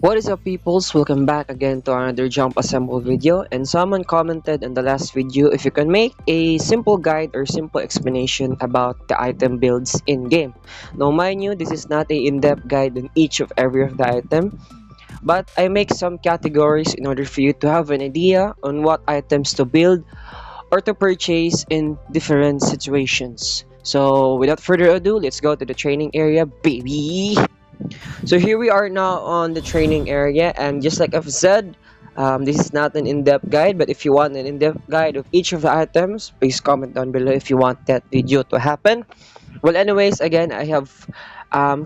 What is up peoples, welcome back again to another jump assemble video, and someone commented in the last video if you can make a simple guide or simple explanation about the item builds in game. Now mind you, this is not a in-depth guide on each of every of the item, but I make some categories in order for you to have an idea on what items to build or to purchase in different situations. So without further ado, let's go to the training area, baby! So here we are now on the training area, and just like I've said, this is not an in-depth guide, but if you want an in-depth guide of each of the items, please comment down below if you want that video to happen. Well, anyways, again, I have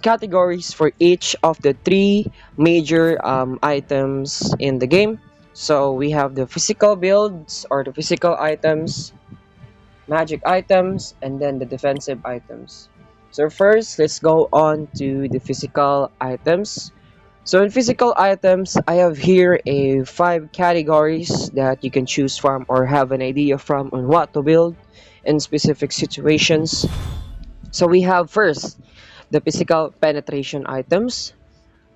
categories for each of the three major items in the game. So we have the physical builds or the physical items, magic items, and then the defensive items. So first, let's go on to the physical items. So in physical items, I have here a 5 categories that you can choose from or have an idea from on what to build in specific situations. So we have first the physical penetration items.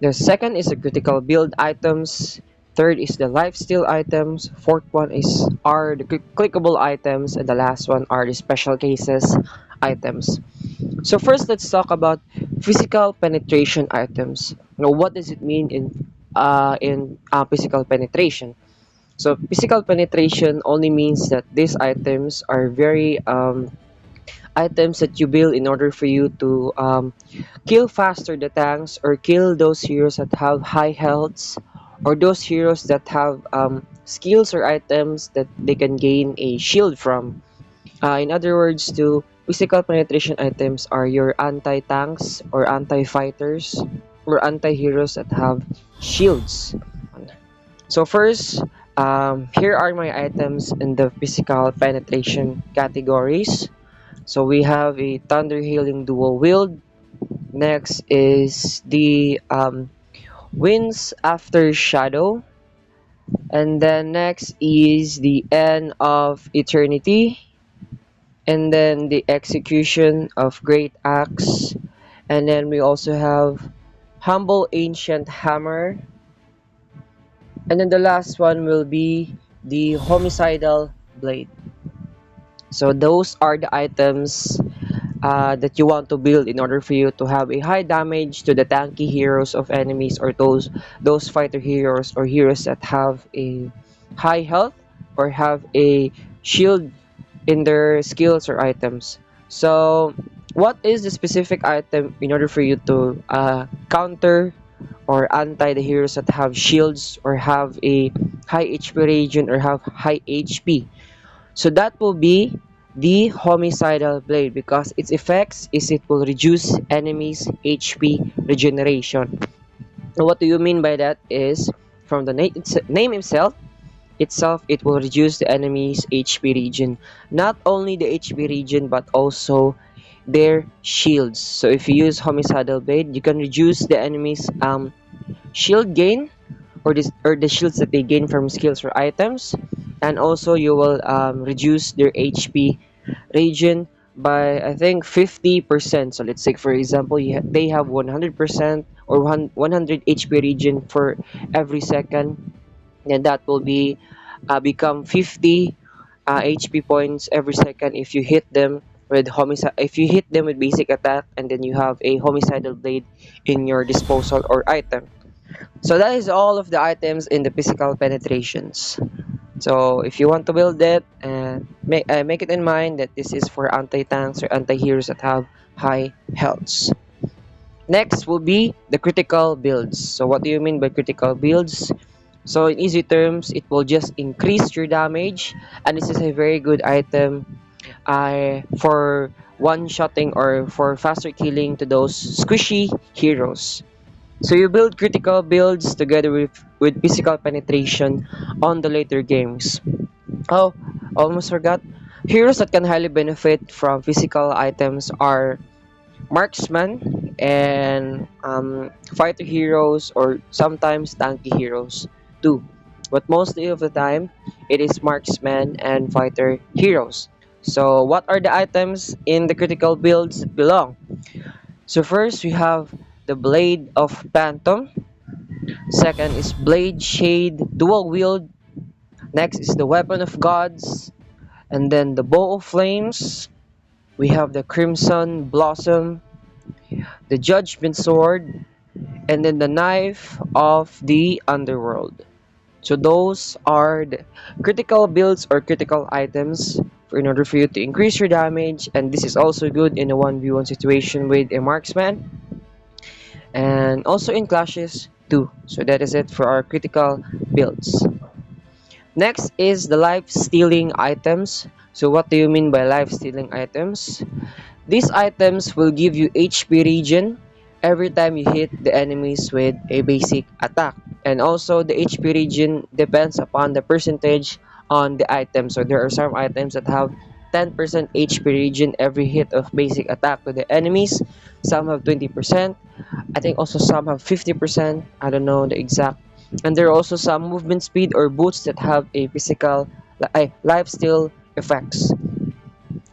The second is the critical build items. Third is the lifesteal items. Fourth one are the clickable items, and the last one are the special cases items. So first, let's talk about physical penetration items. Now, what does it mean in physical penetration? So physical penetration only means that these items are very items that you build in order for you to kill faster the tanks or kill those heroes that have high healths or those heroes that have skills or items that they can gain a shield from. In other words, to physical penetration items are your anti-tanks or anti-fighters or anti-heroes that have shields. So first, here are my items in the physical penetration categories. So we have a Thunder Healing Dual Wield. Next is the Winds After Shadow. And then next is the End of Eternity. And then the Execution of Great Axe. And then we also have Humble Ancient Hammer. And then the last one will be the Homicidal Blade. So those are the items that you want to build in order for you to have a high damage to the tanky heroes of enemies or those fighter heroes or heroes that have a high health or have a shield in their skills or items. So what is the specific item in order for you to counter or anti the heroes that have shields or have a high HP region or have high HP? So that will be the Homicidal Blade, because its effects is it will reduce enemies HP regeneration. And what do you mean by that is from the name itself it will reduce the enemy's HP regen. Not only the HP regen but also their shields. So if you use Homicidal Blade, you can reduce the enemy's shield gain or the shields that they gain from skills or items, and also you will reduce their HP regen by I think 50%. So let's say for example they have 100% or 100 HP regen for every second, then that will be become 50 HP points every second if you hit them with basic attack, and then you have a homicidal blade in your disposal or item. So that is all of the items in the physical penetrations. So if you want to build it, make it in mind that this is for anti-tanks or anti-heroes that have high healths. Next will be the critical builds. So what do you mean by critical builds? So in easy terms, it will just increase your damage, and this is a very good item for one-shotting or for faster killing to those squishy heroes. So you build critical builds together with physical penetration on the later games. Oh, almost forgot. Heroes that can highly benefit from physical items are marksman and fighter heroes, or sometimes tanky heroes too. But mostly of the time, it is marksman and fighter heroes. So what are the items in the critical builds belong? So first we have the Blade of Phantom. Second is Blade Shade Dual Wield. Next is the Weapon of Gods. And then the Bow of Flames. We have the Crimson Blossom, the Judgment Sword, and then the Knife of the Underworld. So those are the critical builds or critical items in order for you to increase your damage, and this is also good in a 1v1 situation with a marksman and also in clashes too. So that is it for our critical builds. Next is the life stealing items. So what do you mean by life stealing items? These items will give you HP regen every time you hit the enemies with a basic attack. And also the HP regen depends upon the percentage on the item. So there are some items that have 10% HP regen every hit of basic attack to the enemies. Some have 20%. I think also some have 50%. I don't know the exact. And there are also some movement speed or boots that have a physical life steal effects.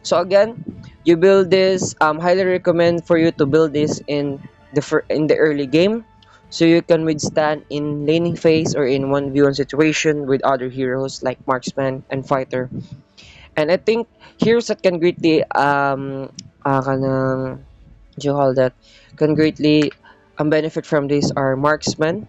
So again, you build this. Highly recommend for you to build this in the early game, so you can withstand in laning phase or in 1v1 situation with other heroes like marksman and fighter. And I think heroes that can greatly kanang what do you call that, can greatly benefit from this are marksman.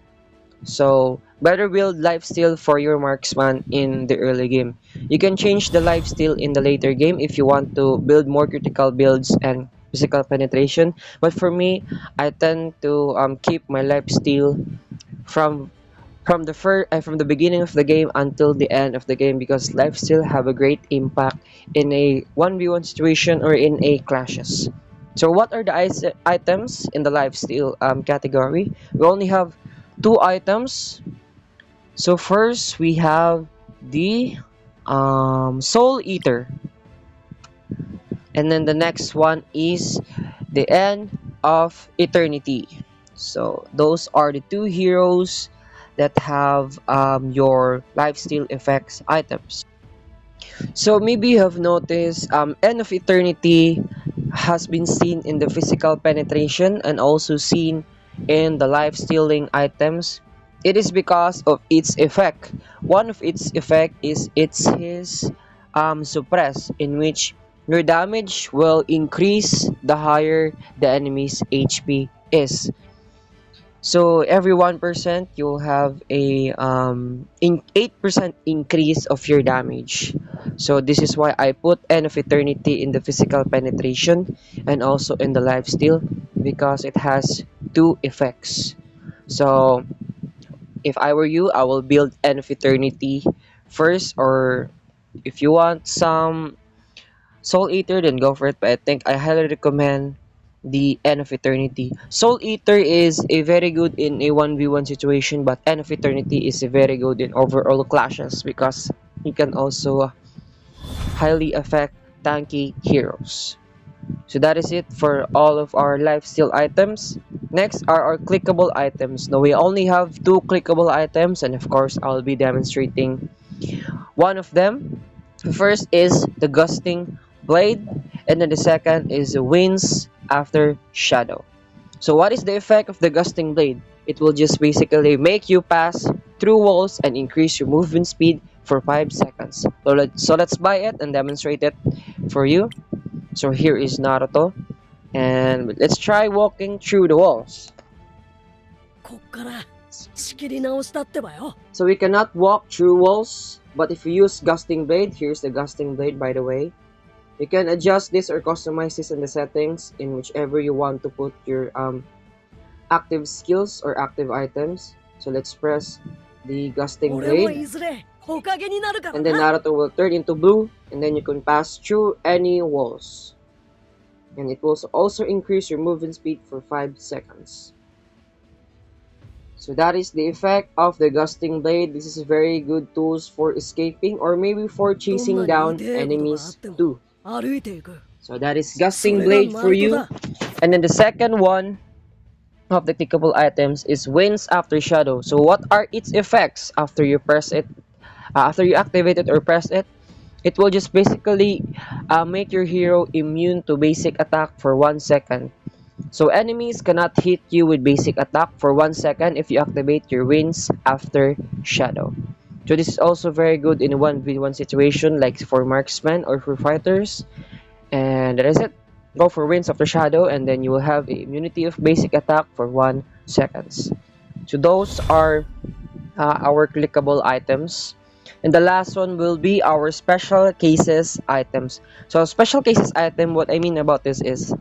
So, better build lifesteal for your marksman in the early game. You can change the lifesteal in the later game if you want to build more critical builds and physical penetration. But for me, I tend to keep my lifesteal from from the beginning of the game until the end of the game, because lifesteal have a great impact in a 1v1 situation or in a clashes. So what are the items in the lifesteal category? We only have two items. So first we have the Soul Eater, and then the next one is the End of Eternity. So those are the two heroes that have your lifesteal effects items. So maybe you have noticed End of Eternity has been seen in the physical penetration and also seen in the life stealing items. It is because of its effect. One of its effect is it's his suppress, in which your damage will increase the higher the enemy's HP is. So every 1% you'll have a 8% increase of your damage. So this is why I put End of Eternity in the physical penetration and also in the lifesteal, because it has two effects. So if I were you, I will build End of Eternity first, or if you want some Soul Eater, then go for it. But I think I highly recommend the End of Eternity. Soul Eater is a very good in a 1v1 situation, but End of Eternity is a very good in overall clashes because he can also highly affect tanky heroes. So that is it for all of our lifesteal items. Next are our clickable items. Now we only have two clickable items, and of course I'll be demonstrating one of them. The first is the Gusting Blade, and then the second is the Winds After Shadow. So what is the effect of the Gusting Blade? It will just basically make you pass through walls and increase your movement speed for 5 seconds. So let's buy it and demonstrate it for you. So here is Naruto, and let's try walking through the walls. So we cannot walk through walls, but if you use Gusting Blade, here's the Gusting Blade by the way. You can adjust this or customize this in the settings in whichever you want to put your active skills or active items. So let's press the Gusting Blade, and then Naruto will turn into blue, and then you can pass through any walls. And it will also increase your movement speed for 5 seconds. So that is the effect of the Gusting Blade. This is very good tools for escaping or maybe for chasing down enemies too. So that is Gusting Blade for you. And then the second one of the clickable items is Winds After Shadow. So what are its effects after you press it? After you activate it or press it, it will just basically make your hero immune to basic attack for 1 second. So enemies cannot hit you with basic attack for 1 second if you activate your winds after shadow. So this is also very good in a 1v1 situation like for marksmen or for fighters. And that is it. Go for winds after shadow and then you will have a immunity of basic attack for 1 seconds. So those are our clickable items. And the last one will be our special cases items. So special cases item, what I mean about this is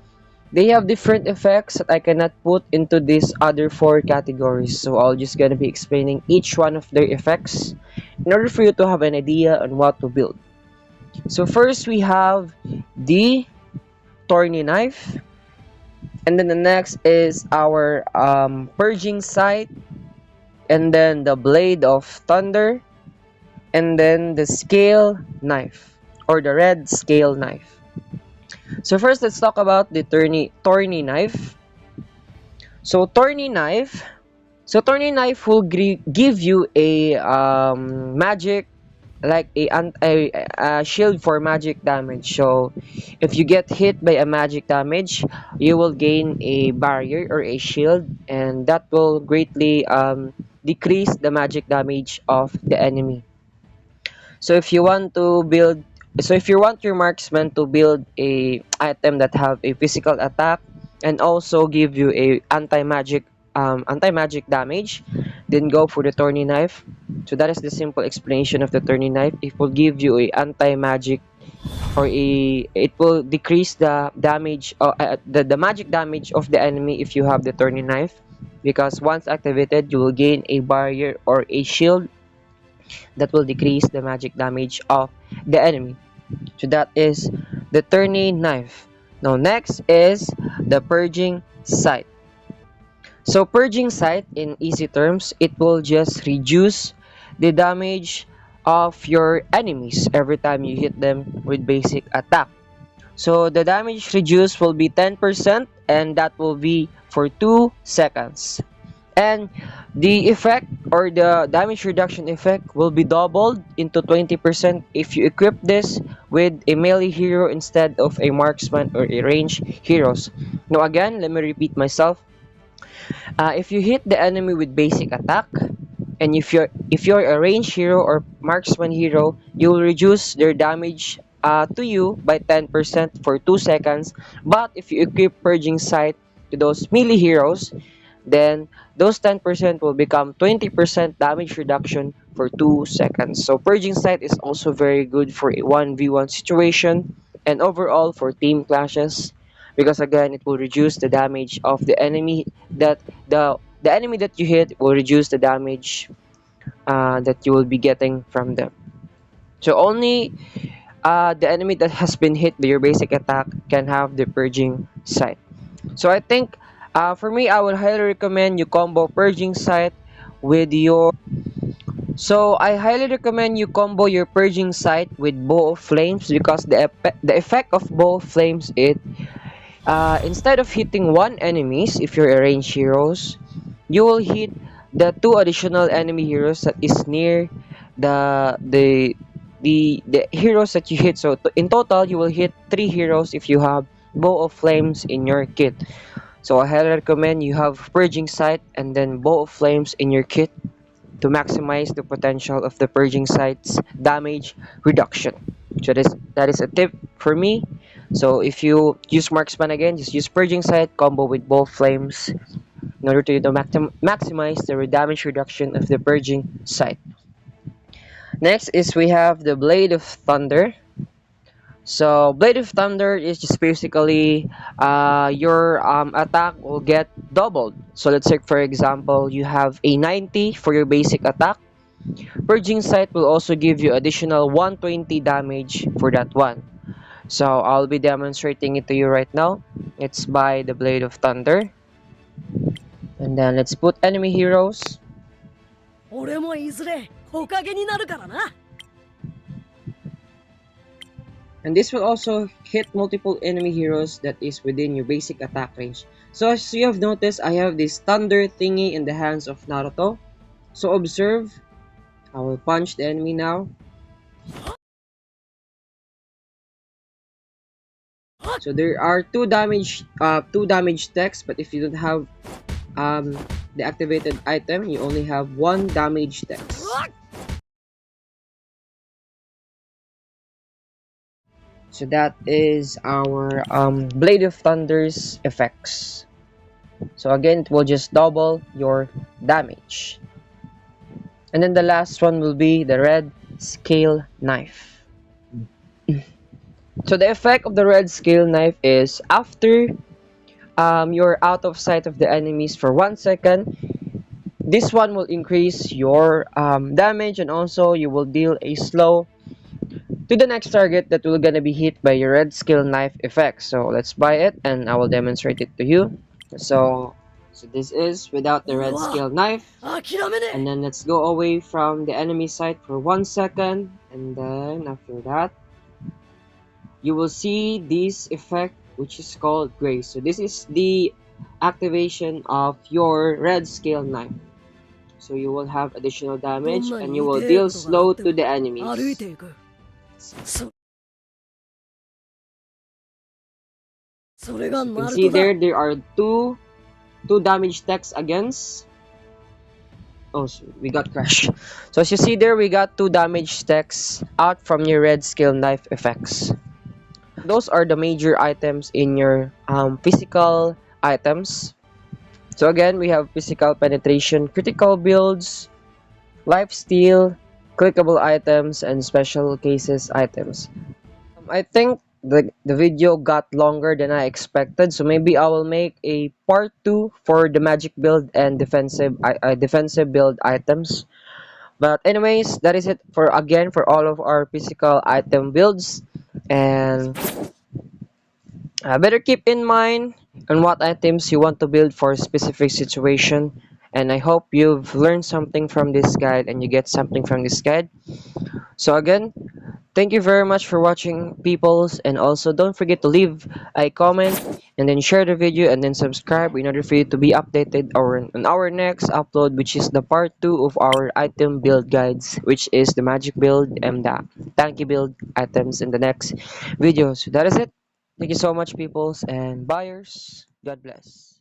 they have different effects that I cannot put into these other four categories. So I'll just gonna be explaining each one of their effects in order for you to have an idea on what to build. So first we have the Thorny Knife. And then the next is our Purging Sight. And then the Blade of Thunder. And then the Scale Knife. Or the Red Scale Knife. So first let's talk about the Thorny Knife. So Thorny Knife Thorny Knife will give you a magic, like a shield for magic damage. So if you get hit by a magic damage, you will gain a barrier or a shield, and that will greatly decrease the magic damage of the enemy. So if you want to build, so if you want your marksman to build a item that have a physical attack and also give you a anti-magic damage, then go for the Thorny Knife. So that is the simple explanation of the Thorny Knife. It will give you a anti-magic or it will decrease the damage the magic damage of the enemy if you have the Thorny Knife, because once activated you will gain a barrier or a shield that will decrease the magic damage of the enemy. So that is the Turning Knife. Now next is the Purging Sight. So Purging Sight, in easy terms, it will just reduce the damage of your enemies every time you hit them with basic attack. So the damage reduced will be 10% and that will be for 2 seconds. And the effect or the damage reduction effect will be doubled into 20% if you equip this with a melee hero instead of a marksman or a ranged heroes. Now again, let me repeat myself. If you hit the enemy with basic attack, and if you're a ranged hero or marksman hero, you will reduce their damage to you by 10% for 2 seconds. But if you equip Purging Sight to those melee heroes, then those 10% will become 20% damage reduction for 2 seconds. So Purging Sight is also very good for a 1v1 situation and overall for team clashes, because again it will reduce the damage of the enemy that the enemy that you hit will reduce the damage that you will be getting from them. So only the enemy that has been hit by your basic attack can have the Purging Sight. So I think for me, I would highly recommend you combo Purging Sight with your. So I highly recommend you combo your Purging Sight with Bow of Flames, because the effect of Bow of Flames is instead of hitting one enemies if you're a ranged heroes, you will hit the two additional enemy heroes that is near the the the heroes that you hit. So in total, you will hit 3 heroes if you have Bow of Flames in your kit. So I highly recommend you have Purging Sight and then Bow of Flames in your kit to maximize the potential of the Purging Sight's damage reduction. So that is a tip for me. So if you use Marksman again, just use Purging Sight combo with Bow of Flames in order to maximize the damage reduction of the Purging Sight. Next is we have the Blade of Thunder. So Blade of Thunder is just basically your attack will get doubled. So let's say for example you have a 90 for your basic attack. Purging Sight will also give you additional 120 damage for that one. So I'll be demonstrating it to you right now. It's by the Blade of Thunder. And then let's put enemy heroes. And this will also hit multiple enemy heroes that is within your basic attack range. So as you have noticed, I have this thunder thingy in the hands of Naruto. So observe, I will punch the enemy now. So there are two damage text, but if you don't have the activated item, you only have one damage text. So that is our Blade of Thunder's effects. So again, it will just double your damage. And then the last one will be the Red Scale Knife. So the effect of the Red Scale Knife is after you're out of sight of the enemies for 1 second, this one will increase your damage, and also you will deal a slow to the next target that will gonna be hit by your Red Scale Knife effect. So let's buy it and I will demonstrate it to you. So, so this is without the Red Scale Knife. And then let's go away from the enemy site for 1 second, and then after that you will see this effect which is called grace. So this is the activation of your Red Scale Knife. So you will have additional damage and you will deal slow to the enemies. As you can see there are two damage techs against. Oh, so we got crashed. So as you see there, we got two damage techs out from your Red Scale Knife effects. Those are the major items in your physical items. So again, we have physical penetration, critical builds, lifesteal, clickable items, and special cases items. I think the video got longer than I expected, so maybe I will make a part 2 for the magic build and defensive build items. But anyways, that is it for all of our physical item builds, and better keep in mind on what items you want to build for a specific situation. And I hope you've learned something from this guide and you get something from this guide. So again, thank you very much for watching, peoples, and also don't forget to leave a comment and then share the video and then subscribe in order for you to be updated on our next upload, which is the part 2 of our item build guides, which is the magic build and the tanky build items in the next video. So that is it. Thank you so much, peoples and buyers. God bless.